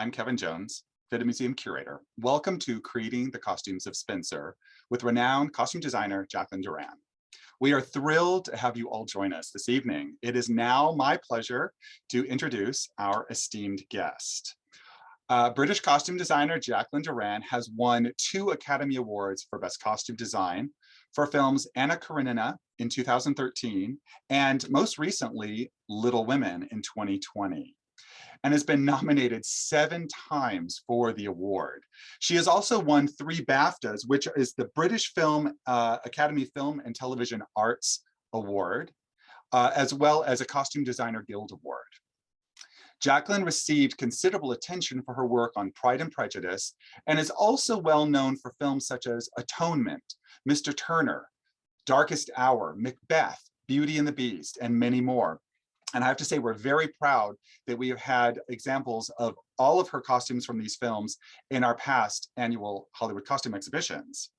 I'm Kevin Jones, FIDM Museum Curator. Welcome to Creating the Costumes of Spencer with renowned costume designer Jacqueline Durran. We are thrilled to have you all join us this evening. It is now my pleasure to introduce our esteemed guest. British costume designer Jacqueline Durran has won 2 Academy Awards for Best Costume Design for films Anna Karenina in 2013 and most recently Little Women in 2020, and has been nominated 7 times for the award. She has also won 3 BAFTAs, which is the British Film Academy Film and Television Arts Award, as well as a Costume Designer Guild Award. Jacqueline received considerable attention for her work on Pride and Prejudice, and is also well known for films such as Atonement, Mr. Turner, Darkest Hour, Macbeth, Beauty and the Beast, and many more. And I have to say, we're very proud that we have had examples of all of her costumes from these films in our past annual Hollywood costume exhibitions.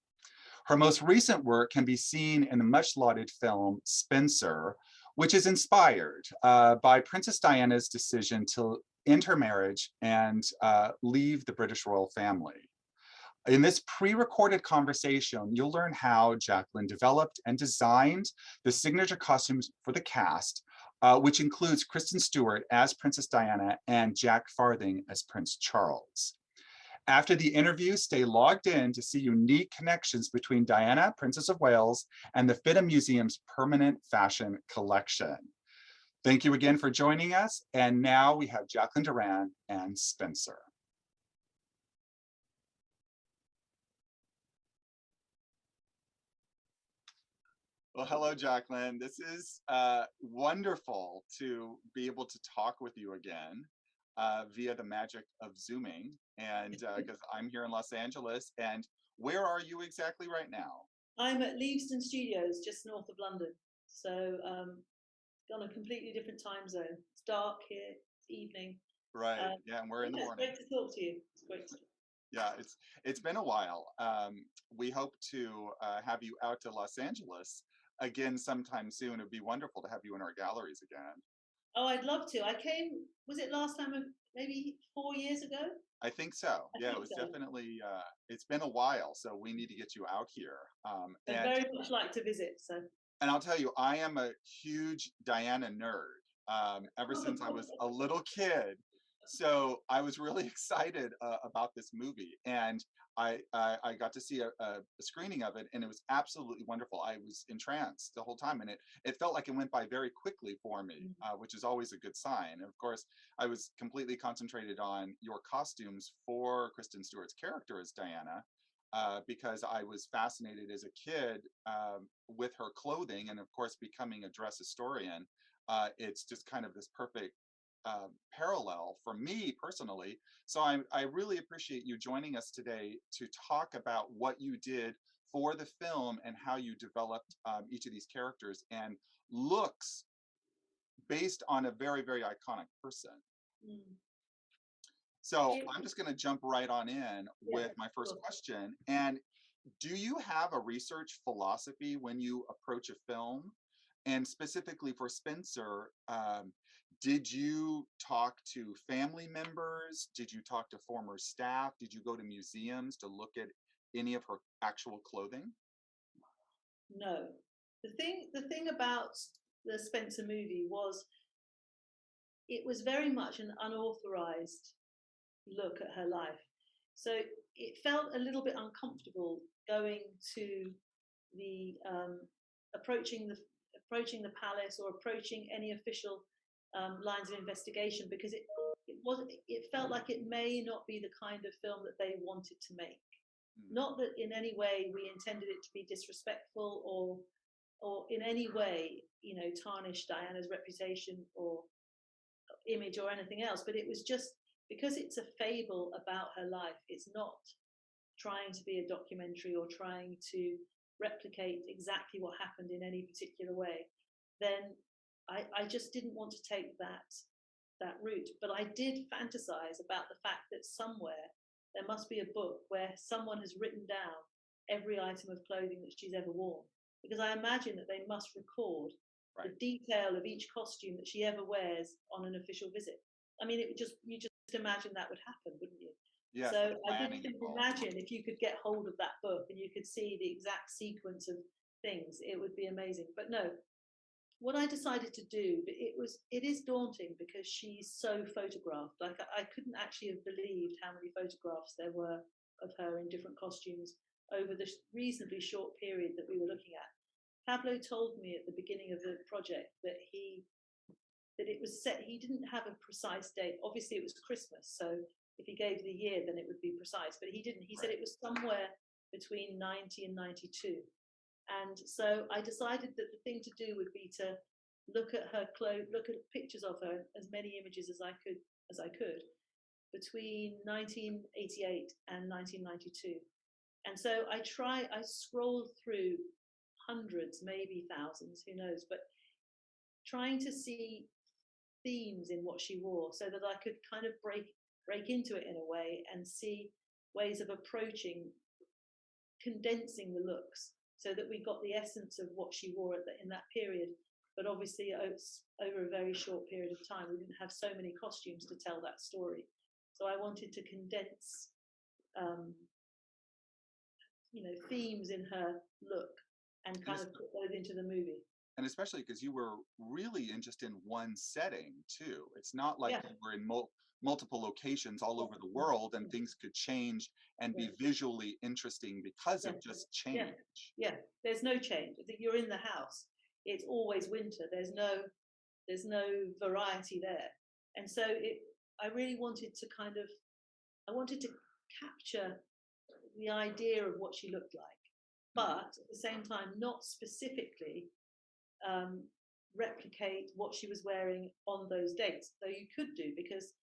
Her most recent work can be seen in the much lauded film Spencer, which is inspired by Princess Diana's decision to end her marriage and leave the British royal family. In this pre-recorded conversation, you'll learn how Jacqueline developed and designed the signature costumes for the cast, which includes Kristen Stewart as Princess Diana and Jack Farthing as Prince Charles. After the interview, stay logged in to see unique connections between Diana, Princess of Wales, and the FIDM Museum's permanent fashion collection. Thank you again for joining us. And now we have Jacqueline Durran and Spencer. Well, hello, Jacqueline. This is wonderful to be able to talk with you again via the magic of Zooming. And because I'm here in Los Angeles, and where are you exactly right now? I'm at Leavesden Studios, just north of London. So on a completely different time zone. It's dark here, it's evening. Right, yeah, and we're in the morning. It's great to talk to you. It's great to talk. Yeah, it's been a while. We hope to have you out to Los Angeles again sometime soon. It'd be wonderful to have you in our galleries again. Oh, I'd love to. I came, was it last time, maybe 4 years ago? I think so. Yeah, it was definitely, it's been a while, so we need to get you out here. I'd very much like to visit, so. And I'll tell you, I am a huge Diana nerd ever since I was a little kid. So I was really excited about this movie, and I got to see a screening of it, and it was absolutely wonderful. I was entranced the whole time, and it felt like it went by very quickly for me, which is always a good sign. And of course, I was completely concentrated on your costumes for Kristen Stewart's character as Diana, because I was fascinated as a kid with her clothing, and of course, becoming a dress historian. It's just kind of this perfect parallel for me personally. So I really appreciate you joining us today to talk about what you did for the film and how you developed each of these characters and looks based on a very, very iconic person. So I'm just going to jump right on in with my first question. And do you have a research philosophy when you approach a film? And specifically for Spencer, did you talk to family members? Did you talk to former staff? Did you go to museums to look at any of her actual clothing? No. The thing about the Spencer movie was it was very much an unauthorized look at her life. So it felt a little bit uncomfortable going to the approaching the palace or approaching any official lines of investigation, because it felt like it may not be the kind of film that they wanted to make. Not that in any way we intended it to be disrespectful or in any way, you know, tarnish Diana's reputation or image or anything else, but it was just because it's a fable about her life. It's not trying to be a documentary or trying to replicate exactly what happened in any particular way. Then I just didn't want to take that route. But I did fantasize about the fact that somewhere there must be a book where someone has written down every item of clothing that she's ever worn, because I imagine that they must record the detail of each costume that she ever wears on an official visit. I mean, you just just imagine that would happen, wouldn't you? Yes, the So I did planning think, involved. imagine if you could get hold of that book and you could see the exact sequence of things, it would be amazing. But no, what I decided to do, it is daunting because she's so photographed. Like I couldn't actually have believed how many photographs there were of her in different costumes over the reasonably short period that we were looking at. Pablo told me at the beginning of the project that it was set. He didn't have a precise date. Obviously, it was Christmas, so if he gave the year, then it would be precise. But he didn't. He said it was somewhere between 90 and 92. And so I decided that the thing to do would be to look at her clothes, look at pictures of her, as many images as I could, between 1988 and 1992. And so I scrolled through hundreds, maybe thousands, who knows, but trying to see themes in what she wore so that I could kind of break into it in a way and see ways of approaching, condensing the looks so that we got the essence of what she wore in that period. But obviously over a very short period of time, we didn't have so many costumes to tell that story. So I wanted to condense, themes in her look and kind of put those into the movie. And especially because you were really in just in one setting too. It's not like Yeah. you were in multiple locations all over the world and things could change and be visually interesting because of just change. Yeah, there's no change. I think you're in the house. It's always winter. There's no variety there. And so I really wanted to capture the idea of what she looked like, but at the same time, not specifically replicate what she was wearing on those dates, though you could do because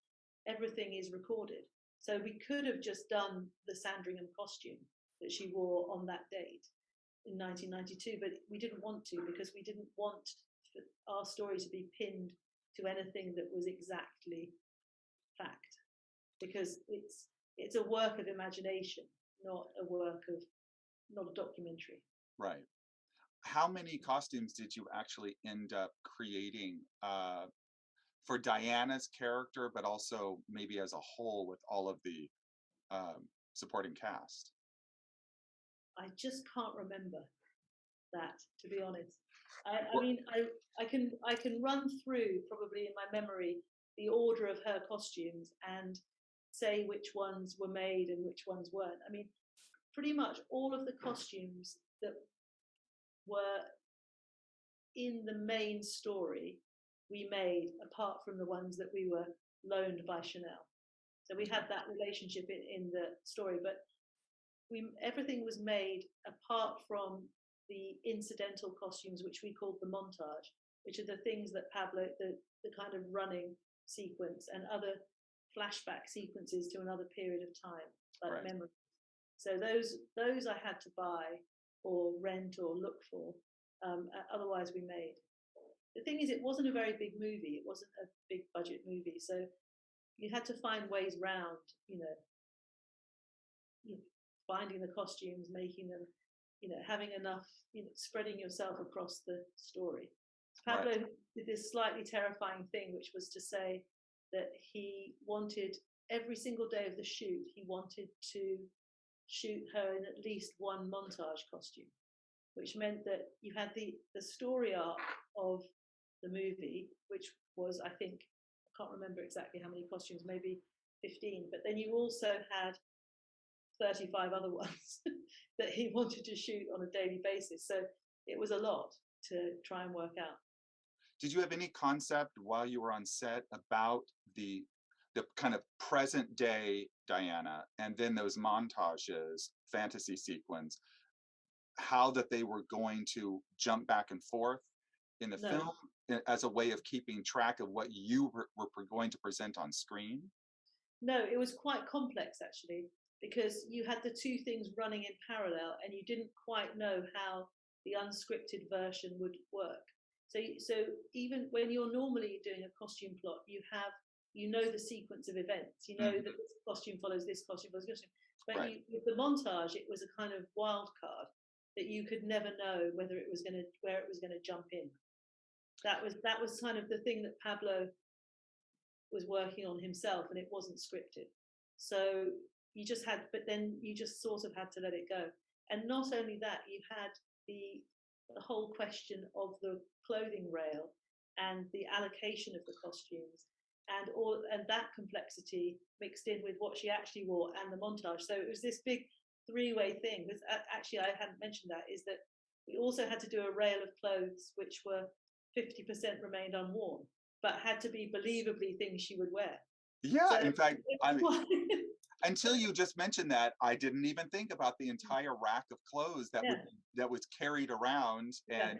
everything is recorded. So we could have just done the Sandringham costume that she wore on that date in 1992, but we didn't want to because we didn't want our story to be pinned to anything that was exactly fact, because it's a work of imagination, not a documentary. Right. How many costumes did you actually end up creating for Diana's character, but also maybe as a whole with all of the supporting cast? I just can't remember that, to be honest. I Well, mean, I can run through probably in my memory the order of her costumes and say which ones were made and which ones weren't. I mean, pretty much all of the costumes that were in the main story we made, apart from the ones that we were loaned by Chanel. So we had that relationship in the story, but everything was made apart from the incidental costumes, which we called the montage, which are the things that Pablo, the kind of running sequence and other flashback sequences to another period of time, like memory. So those I had to buy or rent or look for. Otherwise, we made. The thing is, it wasn't a very big movie. It wasn't a big budget movie, so you had to find ways round, finding the costumes, making them, having enough, spreading yourself across the story. Pablo did this slightly terrifying thing, which was to say that he wanted every single day of the shoot, he wanted to shoot her in at least one montage costume, which meant that you had the story arc of the movie, which was, I think, I can't remember exactly how many costumes, maybe 15, but then you also had 35 other ones that he wanted to shoot on a daily basis. So it was a lot to try and work out. Did you have any concept while you were on set about the kind of present day Diana and then those montages, fantasy sequence, how that they were going to jump back and forth in the film as a way of keeping track of what you were going to present on screen? No, it was quite complex actually, because you had the two things running in parallel and you didn't quite know how the unscripted version would work. So even when you're normally doing a costume plot, you know the sequence of events. You know that this costume follows this costume follows this costume. But with the montage, it was a kind of wild card that you could never know where it was going to jump in. That was kind of the thing that Pablo was working on himself, and it wasn't scripted. So you just had, but then you just sort of had to let it go. And not only that, you had the whole question of the clothing rail and the allocation of the costumes, and that complexity mixed in with what she actually wore and the montage. So it was this big three-way thing. Because actually, I hadn't mentioned that, is that we also had to do a rail of clothes which were 50% remained unworn, but had to be believably things she would wear. Yeah, So in fact, until you just mentioned that, I didn't even think about the entire rack of clothes that yeah, that was carried around, yeah,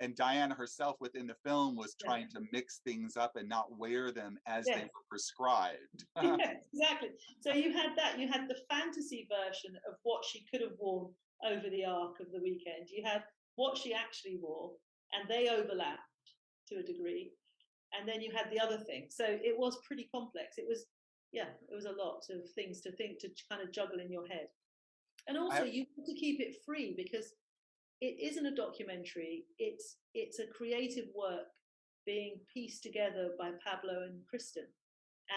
and Diana herself within the film was yeah, trying to mix things up and not wear them as they yes. were prescribed. Yes, exactly. So you had that, you had the fantasy version of what she could have worn over the arc of the weekend. You had what she actually wore, and they overlapped to a degree. And then you had the other thing. So it was pretty complex. It was, yeah, it was a lot of things to think, to kind of juggle in your head. And also, I, you want to keep it free because it isn't a documentary. It's a creative work being pieced together by Pablo and Kristen,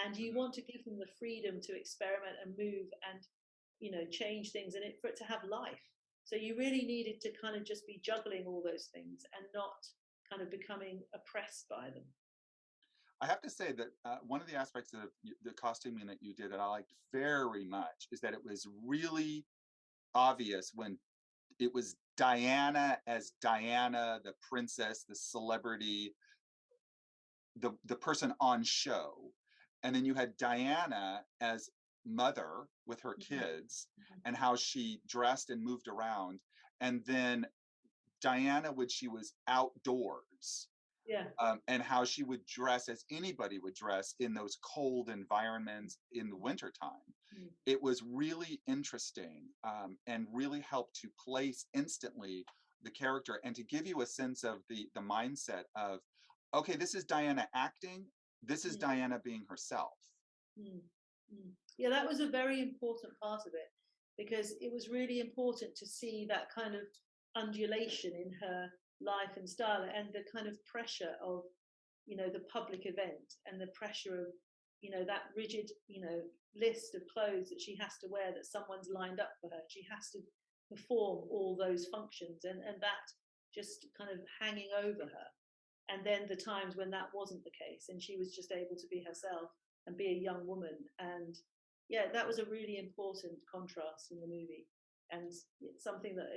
and you want to give them the freedom to experiment and move and, you know, change things, and for it to have life. So you really needed to kind of just be juggling all those things and not kind of becoming oppressed by them. I have to say that one of the aspects of the costuming that you did that I liked very much is that it was really obvious when it was Diana as Diana, the princess, the celebrity, the person on show, and then you had Diana as mother with her Mm-hmm. kids Mm-hmm. and how she dressed and moved around, and then Diana when she was outdoors, Yeah. and how she would dress as anybody would dress in those cold environments in the wintertime. Mm. It was really interesting, and really helped to place instantly the character and to give you a sense of the mindset of, okay, this is Diana acting, this is Mm. Diana being herself. Mm. Mm. Yeah, that was a very important part of it, because it was really important to see that kind of undulation in her life and style, and the kind of pressure of, you know, the public event, and the pressure of, you know, that rigid, you know, list of clothes that she has to wear, that someone's lined up for her. She has to perform all those functions, and that just kind of hanging over her. And then the times when that wasn't the case and she was just able to be herself and be a young woman. And yeah, that was a really important contrast in the movie, and it's something that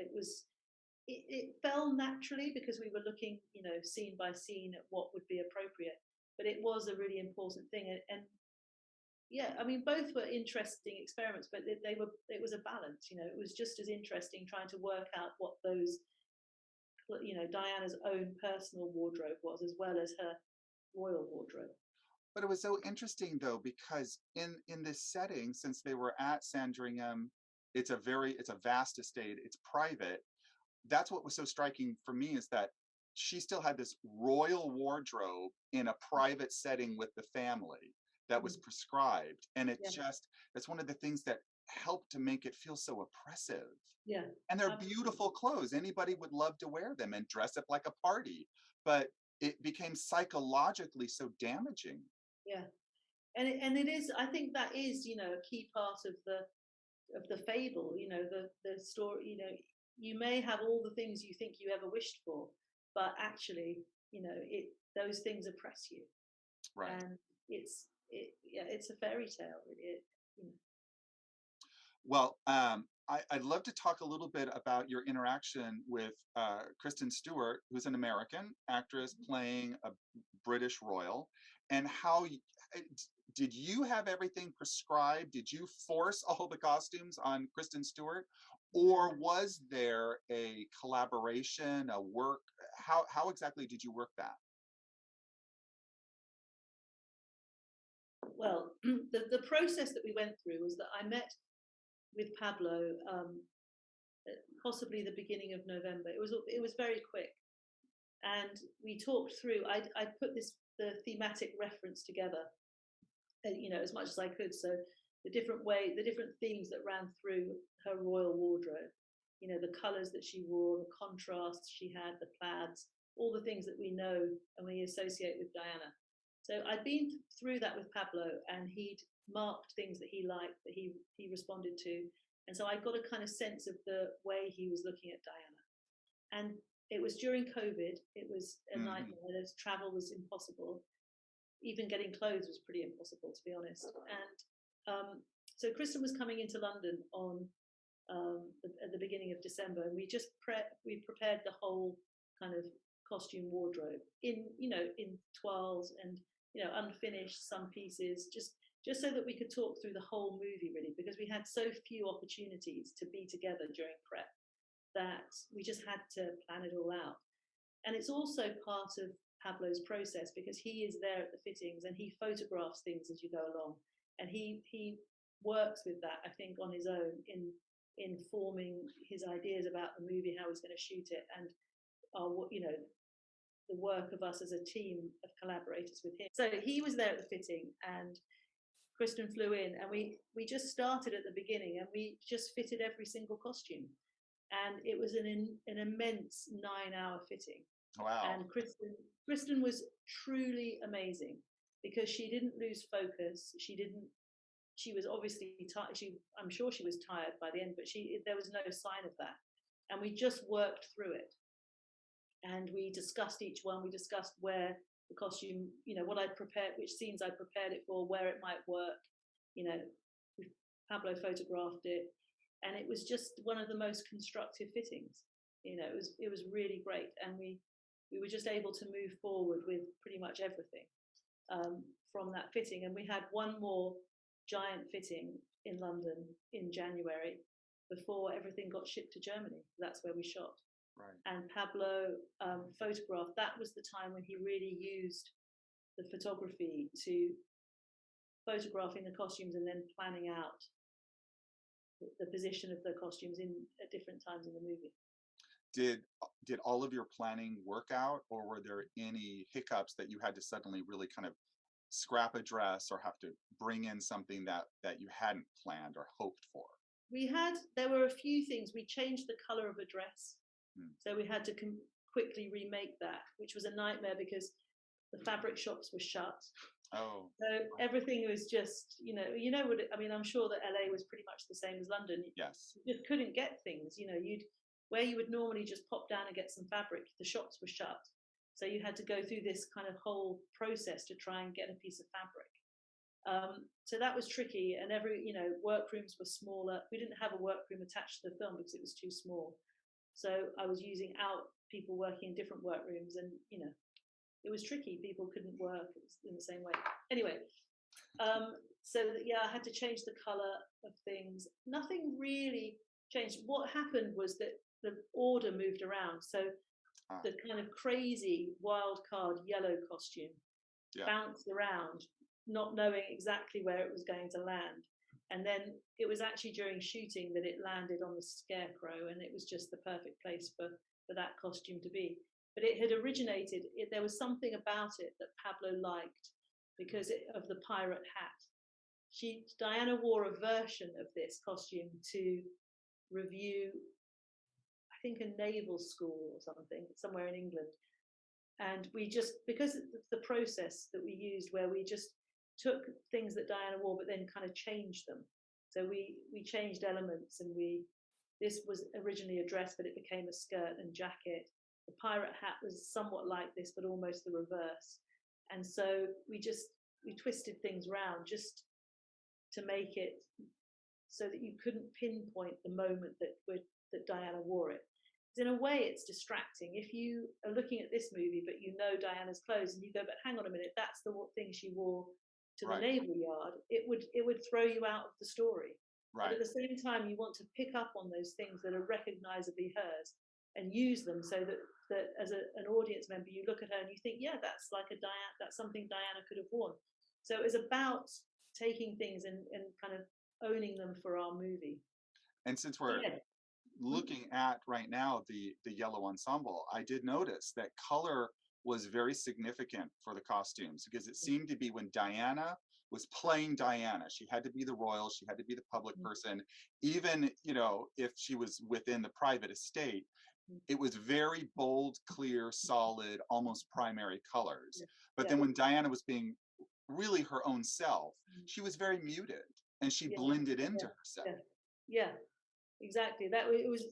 it fell naturally because we were looking, you know, scene by scene at what would be appropriate, but it was a really important thing. And yeah, I mean, both were interesting experiments, but it was a balance. You know, it was just as interesting trying to work out what those, you know, Diana's own personal wardrobe was, as well as her royal wardrobe. But it was so interesting though, because in this setting, since they were at Sandringham, it's a vast estate, it's private. That's what was so striking for me, is that she still had this royal wardrobe in a private setting with the family that was Mm. prescribed. And Yeah, that's one of the things that helped to make it feel so oppressive. yeah, And they're absolutely. beautiful clothes. Anybody would love to wear them and dress up like a party. But it became psychologically so damaging. Yeah, and it is. I think that is, you know, a key part of the fable. You know, the story. You know, you may have all the things you think you ever wished for, but actually, you know, those things oppress you, Right. and yeah, it's a fairy tale, really. You know. Well, I'd love to talk a little bit about your interaction with Kristen Stewart, who's an American actress playing a British royal, and did you have everything prescribed? Did you force all the costumes on Kristen Stewart, No. or was there a collaboration, a work? How exactly did you work that? Well, the process that we went through was that I met with Pablo, possibly the beginning of November. It was very quick, and we talked through. I put the thematic reference together, you know, as much as I could. So the different themes that ran through her royal wardrobe. You know, the colours that she wore, the contrasts she had, the plaids, all the things that we know and we associate with Diana. So I'd been through that with Pablo, and he'd marked things that he liked, that he responded to. And so I got a kind of sense of the way he was looking at Diana. And it was during COVID. It was a nightmare. Travel was impossible. Even getting clothes was pretty impossible, to be honest. And so Kristen was coming into London on at the beginning of December, and we just prepared the whole kind of costume wardrobe in toiles and unfinished some pieces, just so that we could talk through the whole movie, really, because we had so few opportunities to be together during prep that we just had to plan it all out. And it's also part of Pablo's process, because he is there at the fittings and he photographs things as you go along, and he works with that, I think, on his own in forming his ideas about the movie, how he's going to shoot it, and the work of us as a team of collaborators with him. So he was there at the fitting, and Kristen flew in, and we just started at the beginning, and we just fitted every single costume, and it was an immense 9-hour fitting. Wow. And Kristen was truly amazing, because she didn't lose focus. She was obviously tired. I'm sure she was tired by the end, but there was no sign of that. And we just worked through it. And we discussed each one. We discussed where the costume, what I'd prepared, which scenes I'd prepared it for, where it might work. Pablo photographed it, and it was just one of the most constructive fittings. It was really great, and we were just able to move forward with pretty much everything from that fitting. And we had one more giant fitting in London in January before everything got shipped to Germany. That's where we shot. Right. And Pablo photographed. That was the time when he really used the photography to photographing the costumes and then planning out the position of the costumes at different times in the movie. Did all of your planning work out, or were there any hiccups that you had to suddenly really kind of scrap a dress or have to bring in something that you hadn't planned or hoped for? There were a few things. We changed the color of a dress. So we had to quickly remake that, which was a nightmare because the fabric shops were shut. Oh. So everything was just, what I mean, I'm sure that LA was pretty much the same as London. Yes. You just couldn't get things, where you would normally just pop down and get some fabric, the shops were shut. So you had to go through this kind of whole process to try and get a piece of fabric. So that was tricky, and workrooms were smaller. We didn't have a workroom attached to the film because it was too small. So I was using people working in different workrooms, and it was tricky. People couldn't work in the same way. Anyway, I had to change the color of things. Nothing really changed. What happened was that the order moved around. So the kind of crazy wild card yellow costume bounced around, not knowing exactly where it was going to land. And then it was actually during shooting that it landed on the scarecrow, and it was just the perfect place for that costume to be. But it had originated, there was something about it that Pablo liked because of the pirate hat. Diana wore a version of this costume to review, I think, a naval school or something, somewhere in England. And we just, because of the process that we used, where we just took things that Diana wore, but then kind of changed them. So we changed elements, and this was originally a dress, but it became a skirt and jacket. The pirate hat was somewhat like this, but almost the reverse. And so we twisted things around just to make it so that you couldn't pinpoint the moment that Diana wore it. Because in a way, it's distracting. If you are looking at this movie, but Diana's clothes, and you go, but hang on a minute, that's the thing she wore to the naval yard, it would throw you out of the story. Right. But at the same time, you want to pick up on those things that are recognizably hers and use them, so that as an audience member, you look at her and you think, yeah, that's like that's something Diana could have worn. So it was about taking things and kind of owning them for our movie. And since we're looking at right now the yellow ensemble, I did notice that color was very significant for the costumes, because it seemed to be when Diana was playing Diana, she had to be the royal, she had to be the public person, even if she was within the private estate, it was very bold, clear, solid, almost primary colors. Yeah. But then when Diana was being really her own self, she was very muted and she blended into herself. Yeah, exactly. That it was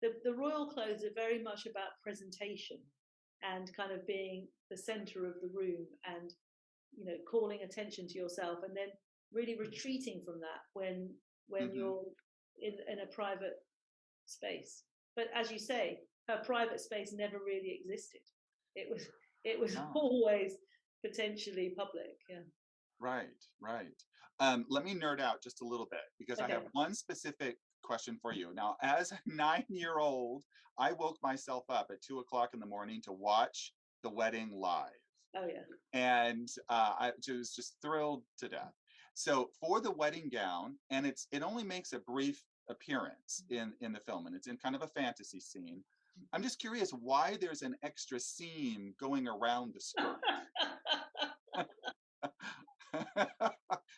the royal clothes are very much about presentation and kind of being the center of the room and calling attention to yourself and then really retreating from that when you're in a private space. But as you say, her private space never really existed. It was always potentially public. Yeah. Right. Let me nerd out just a little bit because I have one specific question for you. Now, as a 9-year-old, I woke myself up at 2 o'clock in the morning to watch the wedding live. Oh yeah. And I was just thrilled to death. So for the wedding gown, and it only makes a brief appearance in the film, and it's in kind of a fantasy scene. I'm just curious why there's an extra seam going around the skirt.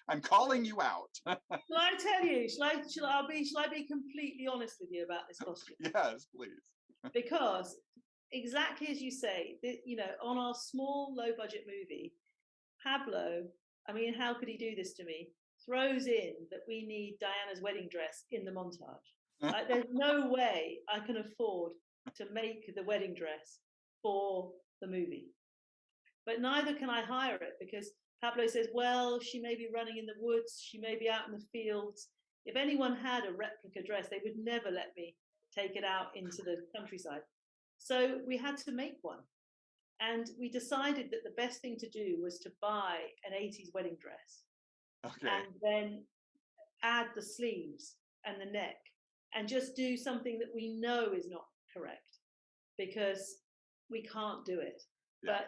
I'm calling you out. Shall I tell you? Shall I be completely honest with you about this costume? Yes, please. Because exactly as you say, on our small, low-budget movie, Pablo, I mean, how could he do this to me? Throws in that we need Diana's wedding dress in the montage. Like, there's no way I can afford to make the wedding dress for the movie. But neither can I hire it because Pablo says, well, she may be running in the woods, she may be out in the fields. If anyone had a replica dress, they would never let me take it out into the countryside. So we had to make one. And we decided that the best thing to do was to buy an 80s wedding dress. Okay. And then add the sleeves and the neck and just do something that we know is not correct because we can't do it. Yeah.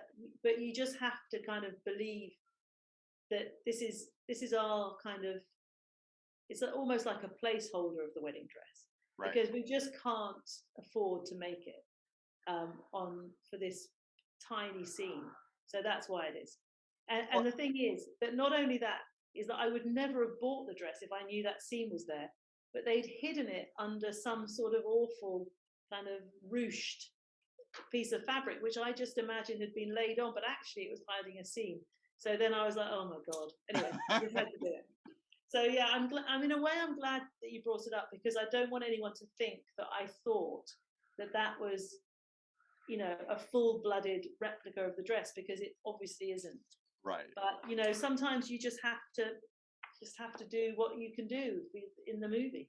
But you just have to kind of believe that this is our kind of, it's almost like a placeholder of the wedding dress. Right. Because we just can't afford to make it for this tiny scene. So that's why it is. And the thing is that not only that, is that I would never have bought the dress if I knew that seam was there, but they'd hidden it under some sort of awful kind of ruched piece of fabric, which I just imagined had been laid on, but actually it was hiding a seam. So then I was like, oh my God. Anyway, we had to do it. So yeah, in a way, I'm glad that you brought it up because I don't want anyone to think that I thought that was, a full-blooded replica of the dress because it obviously isn't. Right. But sometimes you just have to do what you can do in the movie.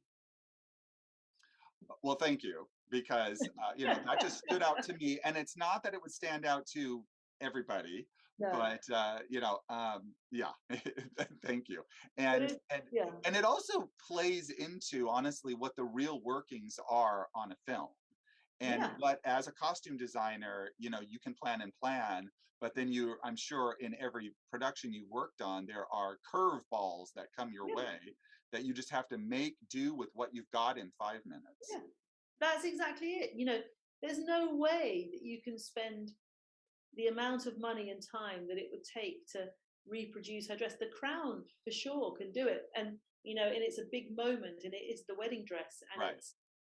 Well, thank you, because that just stood out to me, and it's not that it would stand out to everybody, but yeah, thank you. And it also plays into honestly what the real workings are on a film. And what, as a costume designer, you can plan, but then I'm sure in every production you worked on, there are curveballs that come your way that you just have to make do with what you've got in 5 minutes. Yeah, that's exactly it. There's no way that you can spend the amount of money and time that it would take to reproduce her dress. The crown, for sure, can do it. And it's a big moment, and it is the wedding dress. And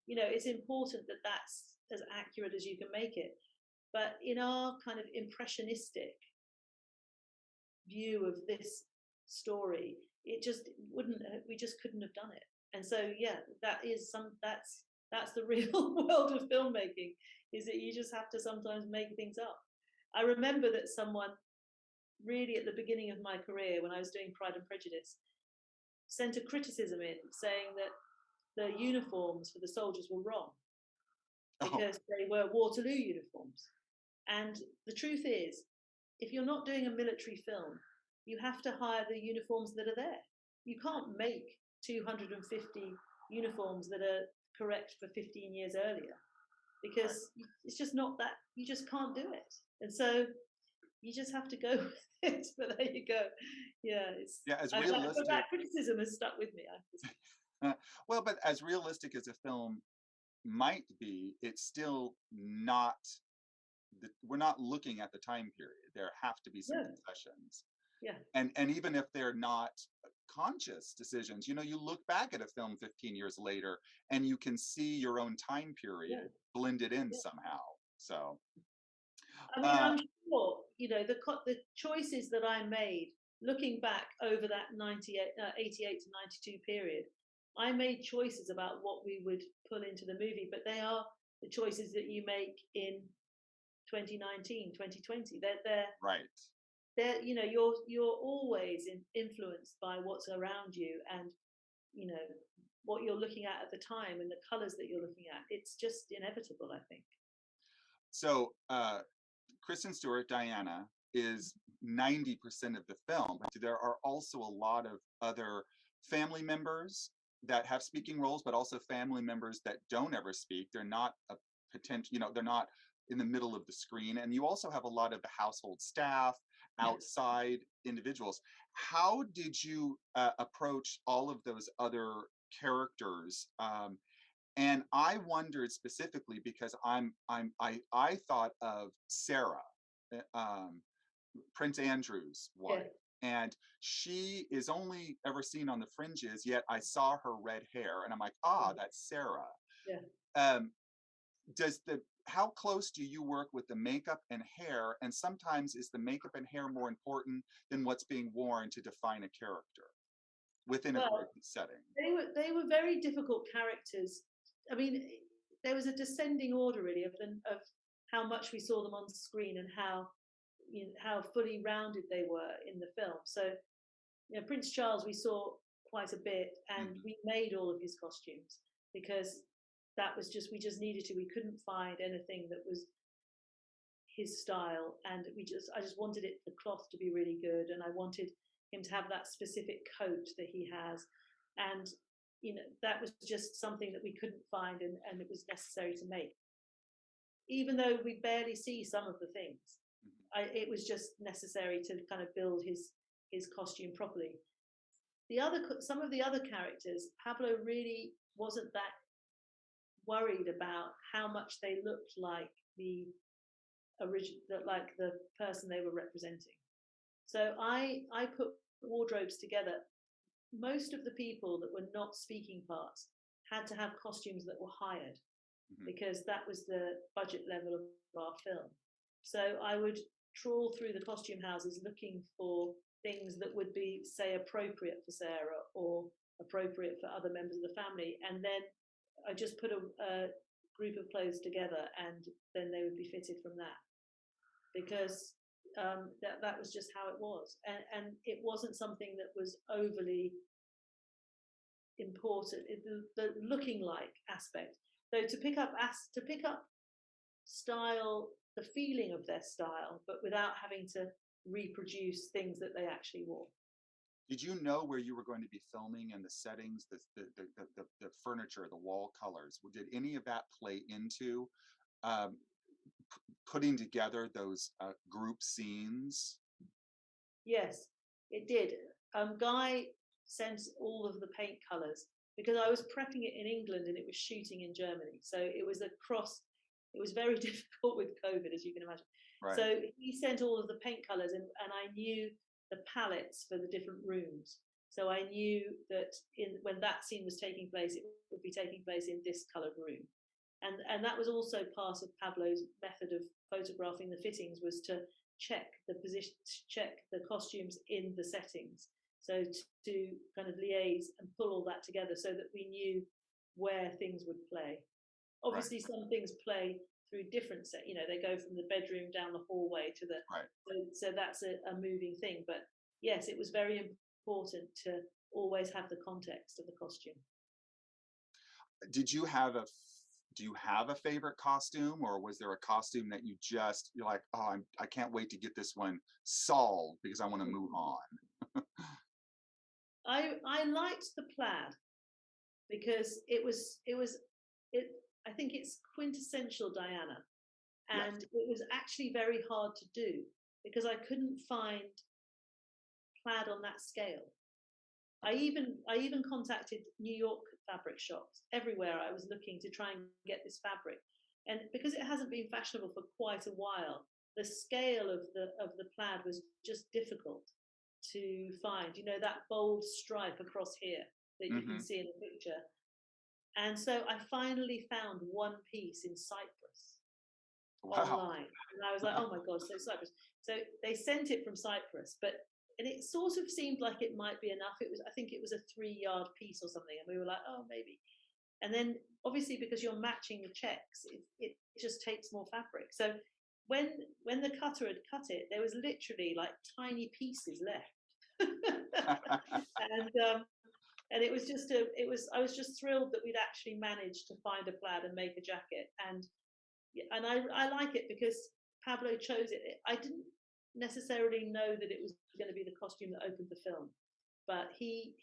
it's important that that's as accurate as you can make it. But in our kind of impressionistic view of this story, we just couldn't have done it. And so that's the real world of filmmaking, is that you just have to sometimes make things up. I remember that someone really at the beginning of my career, when I was doing Pride and Prejudice, sent a criticism in saying that the uniforms for the soldiers were wrong because they were Waterloo uniforms. And the truth is, if you're not doing a military film, you have to hire the uniforms that are there. You can't make 250 uniforms that are correct for 15 years earlier because it's just not that, you just can't do it. And so you just have to go with it. But there you go. Yeah, as realistic. That criticism has stuck with me. Well, but as realistic as a film might be, it's still not. We're not looking at the time period. There have to be some concessions. Yeah. And even if they're not conscious decisions. You know, you look back at a film 15 years later and you can see your own time period blended in somehow. So, I mean, I'm sure, you know, the choices that I made looking back over that 88 to 92 period, I made choices about what we would pull into the movie, but they are the choices that you make in 2019, 2020. right. You know, you're always influenced by what's around you, and you know what you're looking at the time and the colors that you're looking at. It's just inevitable, I think. So, Kristen Stewart, Diana, is 90% of the film. But there are also a lot of other family members that have speaking roles, but also family members that don't ever speak. They're not a potential, you know, they're not in the middle of the screen. And you also have a lot of the household staff, outside individuals. How did you approach all of those other characters? And I wondered specifically because I thought of Sarah, Prince Andrew's wife, and she is only ever seen on the fringes. Yet I saw her red hair, and I'm like, that's Sarah. How close do you work with the makeup and hair? And sometimes is the makeup and hair more important than what's being worn to define a character within a setting? They were very difficult characters. I mean, there was a descending order really of how much we saw them on screen and how, you know, how fully rounded they were in the film. So, you know, Prince Charles we saw quite a bit, and we made all of his costumes because that was just, we just needed to. We couldn't find anything that was his style, and I just wanted the cloth to be really good, and I wanted him to have that specific coat that he has, and you know, that was just something that we couldn't find, and it was necessary to make. Even though we barely see some of the things, it was just necessary to kind of build his costume properly. Some of the other characters, Pablo really wasn't that worried about how much they looked like the person they were representing. So I put wardrobes together. Most of the people that were not speaking parts had to have costumes that were hired because that was the budget level of our film. So I would trawl through the costume houses looking for things that would be, say, appropriate for Sarah or appropriate for other members of the family, and then I just put a group of clothes together, and then they would be fitted from that, because that was just how it was, and it wasn't something that was overly important. The looking like aspect, though, to pick up style, the feeling of their style, but without having to reproduce things that they actually wore. Did you know where you were going to be filming and the settings, the furniture, the wall colors? Did any of that play into putting together those group scenes? Yes, it did. Guy sent all of the paint colors because I was prepping it in England and it was shooting in Germany. So it was it was very difficult with COVID, as you can imagine. Right. So he sent all of the paint colors, and I knew the palettes for the different rooms. So I knew that when that scene was taking place, it would be taking place in this colored room. And that was also part of Pablo's method of photographing the fittings, was to check the position, check the costumes in the settings. So to kind of liaise and pull all that together so that we knew where things would play. Obviously, some things play through different set. You know, they go from the bedroom down the hallway to the. Right. So that's a moving thing. But yes, it was very important to always have the context of the costume. Do you have a favorite costume, or was there a costume that you're like, oh, I can't wait to get this one solved because I want to move on? I liked the plaid because I think it's quintessential Diana, and it was actually very hard to do because I couldn't find plaid on that scale. I even contacted New York fabric shops everywhere. I was looking to try and get this fabric, and because it hasn't been fashionable for quite a while, the scale of the plaid was just difficult to find, you know, that bold stripe across here that you can Hmm. see in the picture. And so I finally found one piece in Cyprus Wow. online. And I was like, oh my God, so Cyprus. So they sent it from Cyprus, and it sort of seemed like it might be enough. I think it was a 3-yard piece or something. And we were like, oh, maybe. And then obviously because you're matching the checks, it just takes more fabric. So when the cutter had cut it, there was literally like tiny pieces left. And it was just I was just thrilled that we'd actually managed to find a plaid and make a jacket. And I like it because Pablo chose it. I didn't necessarily know that it was going to be the costume that opened the film, but he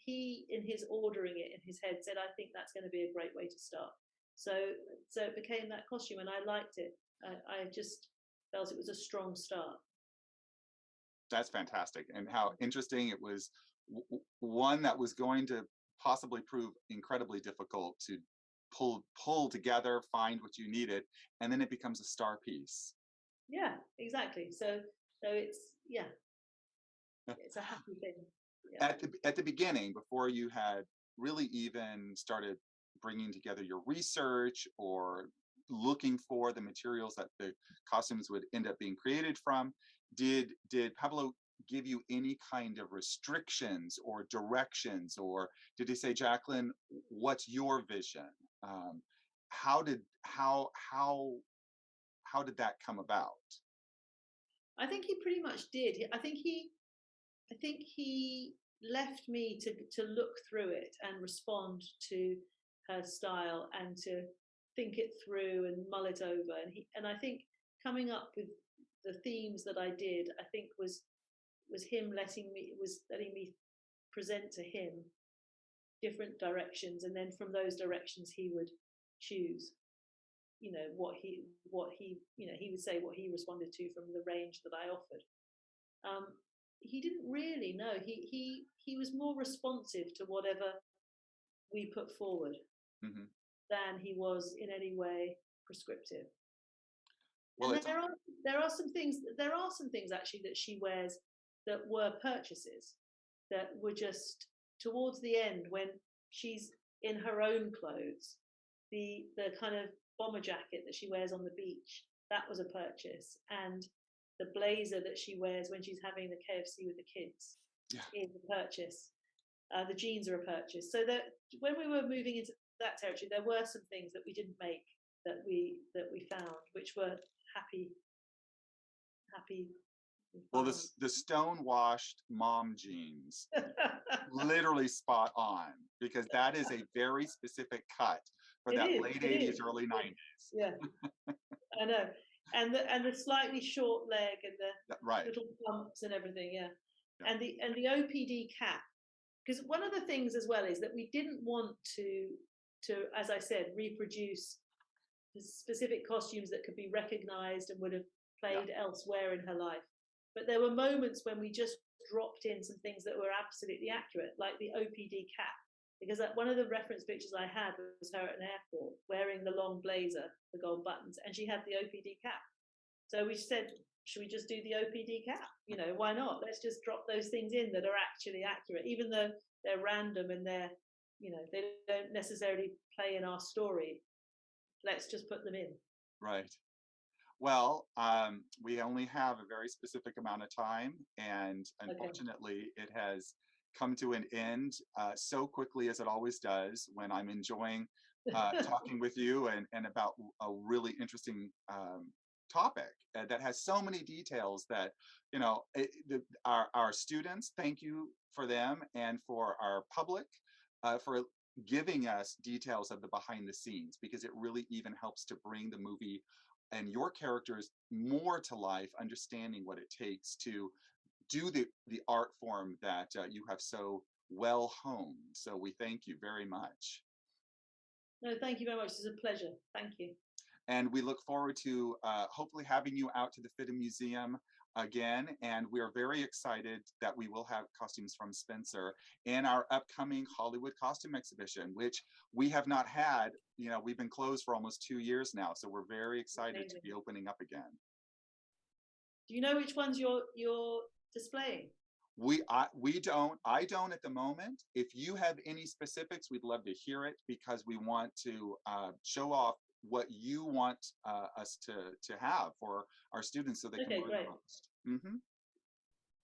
in his ordering it in his head said, I think that's going to be a great way to start. So it became that costume, and I liked it. I just felt it was a strong start. That's fantastic. And how interesting it was, one that was going to possibly prove incredibly difficult to pull together, find what you needed, and then it becomes a star piece. Yeah, exactly. So it's, yeah, it's a happy thing. Yeah. At the beginning, before you had really even started bringing together your research or looking for the materials that the costumes would end up being created from, did Pablo give you any kind of restrictions or directions, or did he say, Jacqueline, what's your vision? Um, how did that come about? I think he pretty much did. I think he left me to look through it and respond to her style and to think it through and mull it over. And I think coming up with the themes that I did, I think was him letting me present to him different directions, and then from those directions he would choose, you know, what he you know, he would say what he responded to from the range that I offered. He didn't really know. He was more responsive to whatever we put forward Hmm. than he was in any way prescriptive. Well, And it's there are some things actually that she wears that were purchases that were just towards the end when she's in her own clothes. The kind of bomber jacket that she wears on the beach, that was a purchase. And the blazer that she wears when she's having the KFC with the kids yeah. is a purchase. The jeans are a purchase. So that when we were moving into that territory, there were some things that we didn't make that we found, which were happy. Well, the stone washed mom jeans, literally spot on, because that is a very specific cut for that late 80s, early 90s. Yeah, I know. And the slightly short leg and the Right. little bumps and everything, yeah. Yeah. And the OPD cap, because one of the things as well is that we didn't want to, as I said, reproduce specific costumes that could be recognized and would have played elsewhere in her life. But there were moments when we just dropped in some things that were absolutely accurate, like the OPD cap, because one of the reference pictures I had was her at an airport wearing the long blazer, the gold buttons, and she had the OPD cap. So we said, should we just do the OPD cap? You know, why not? Let's just drop those things in that are actually accurate, even though they're random and they're, you know, they don't necessarily play in our story. Let's just put them in. Right. Well, we only have a very specific amount of time, and unfortunately, it has come to an end so quickly, as it always does when I'm enjoying talking with you and about a really interesting topic that has so many details that, you know, our students, thank you for them, and for our public for giving us details of the behind the scenes, because it really even helps to bring the movie and your characters more to life, understanding what it takes to do the art form that you have so well honed. So we thank you very much. No, thank you very much. It's a pleasure. Thank you. And we look forward to hopefully having you out to the FIDM Museum again. And we are very excited that we will have costumes from Spencer in our upcoming Hollywood costume exhibition, which we have not had. You know, we've been closed for almost 2 years now. So we're very excited to be opening up again. Do you know which ones you're displaying? I don't at the moment. If you have any specifics, we'd love to hear it, because we want to show off what you want us to have for our students so they can Okay, learn great. the most.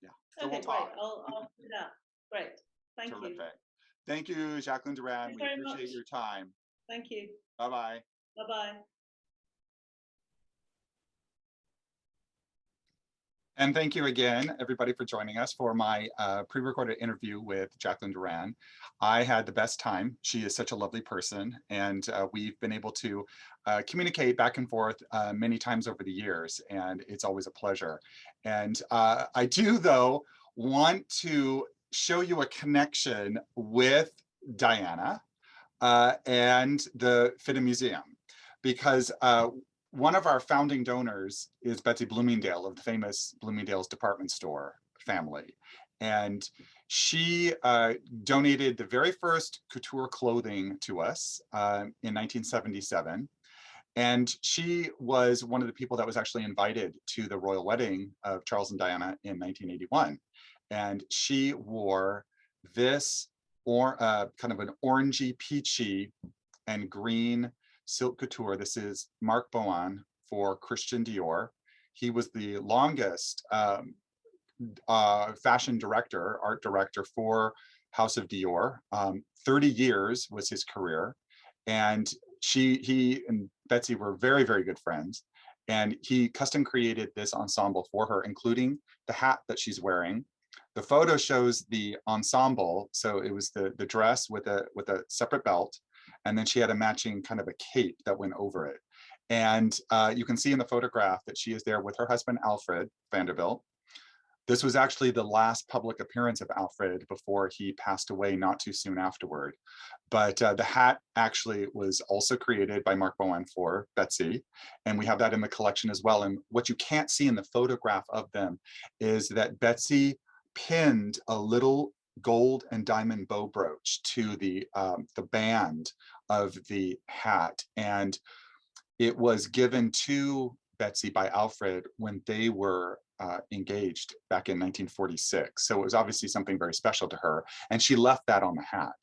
Yeah, so Okay, we'll great. talk. I'll do that. Great. Thank you. Terrific. Thank you, Jacqueline Durran. Thanks We very much. appreciate your time. Thank you. Bye-bye. Bye-bye. And thank you again, everybody, for joining us for my pre-recorded interview with Jacqueline Durran. I had the best time. She is such a lovely person, and we've been able to communicate back and forth many times over the years, and it's always a pleasure. And I do, though, want to show you a connection with Diana and the FIDM Museum, because one of our founding donors is Betsy Bloomingdale of the famous Bloomingdale's department store family. And she donated the very first couture clothing to us in 1977. And she was one of the people that was actually invited to the royal wedding of Charles and Diana in 1981. And she wore this kind of an orangey, peachy, and green silk couture. This is Marc Bohan for Christian Dior. He was the longest fashion director, art director for House of Dior. 30 years was his career. And he and Betsy were very, very good friends. And he custom created this ensemble for her, including the hat that she's wearing. The photo shows the ensemble. So it was the dress with a separate belt. And then she had a matching kind of a cape that went over it. And you can see in the photograph that she is there with her husband, Alfred Vanderbilt. This was actually the last public appearance of Alfred before he passed away not too soon afterward. But the hat actually was also created by Marc Bohan for Betsy. And we have that in the collection as well. And what you can't see in the photograph of them is that Betsy pinned a little gold and diamond bow brooch to the band of the hat. And it was given to Betsy by Alfred when they were engaged back in 1946. So it was obviously something very special to her. And she left that on the hat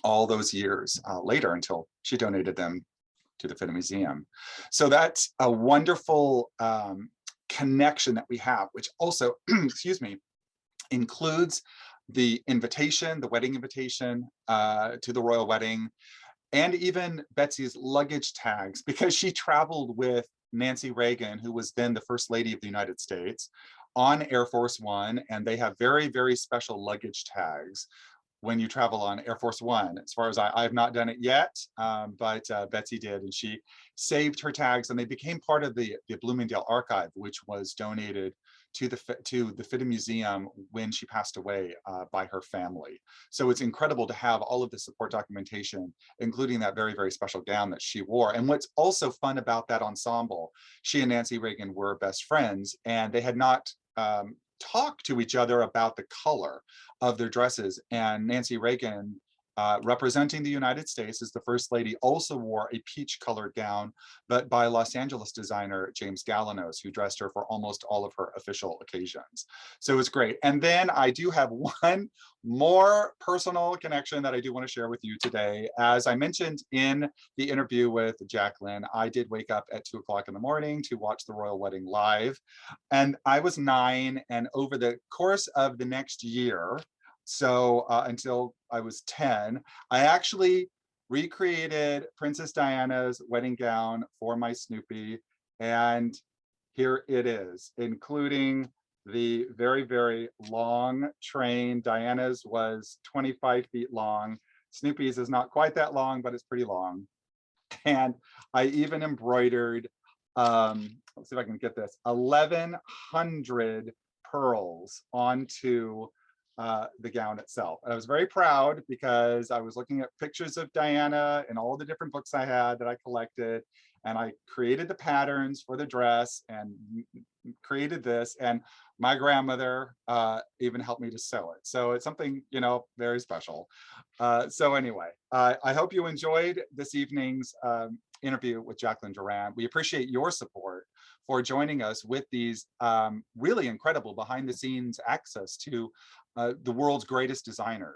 all those years later until she donated them to the FIDM Museum. So that's a wonderful connection that we have, which also, excuse me, includes the invitation, the wedding invitation to the royal wedding, and even Betsy's luggage tags, because she traveled with Nancy Reagan, who was then the First Lady of the United States, on Air Force One, and they have very, very special luggage tags when you travel on Air Force One. As far as I've not done it yet, but Betsy did, and she saved her tags, and they became part of the Bloomingdale archive, which was donated to the FIDM Museum when she passed away by her family. So it's incredible to have all of the support documentation, including that very, very special gown that she wore. And what's also fun about that ensemble, she and Nancy Reagan were best friends, and they had not talk to each other about the color of their dresses. And Nancy Reagan, representing the United States as the First Lady, also wore a peach colored gown, but by Los Angeles designer James Galanos, who dressed her for almost all of her official occasions. So it's great. And then I do have one more personal connection that I do want to share with you today. As I mentioned in the interview with Jacqueline, I did wake up at 2 o'clock in the morning to watch the royal wedding live. And I was 9, and over the course of the next year, so until I was 10, I actually recreated Princess Diana's wedding gown for my Snoopy. And here it is, including the very, very long train. Diana's was 25 feet long. Snoopy's is not quite that long, but it's pretty long. And I even embroidered, let's see if I can get this, 1,100 pearls onto the gown itself. And I was very proud because I was looking at pictures of Diana and all the different books I had that I collected, and I created the patterns for the dress and created this, and my grandmother even helped me to sew it. So it's something, you know, very special. So anyway, I hope you enjoyed this evening's interview with Jacqueline Durran. We appreciate your support for joining us with these really incredible behind the scenes access to the world's greatest designers.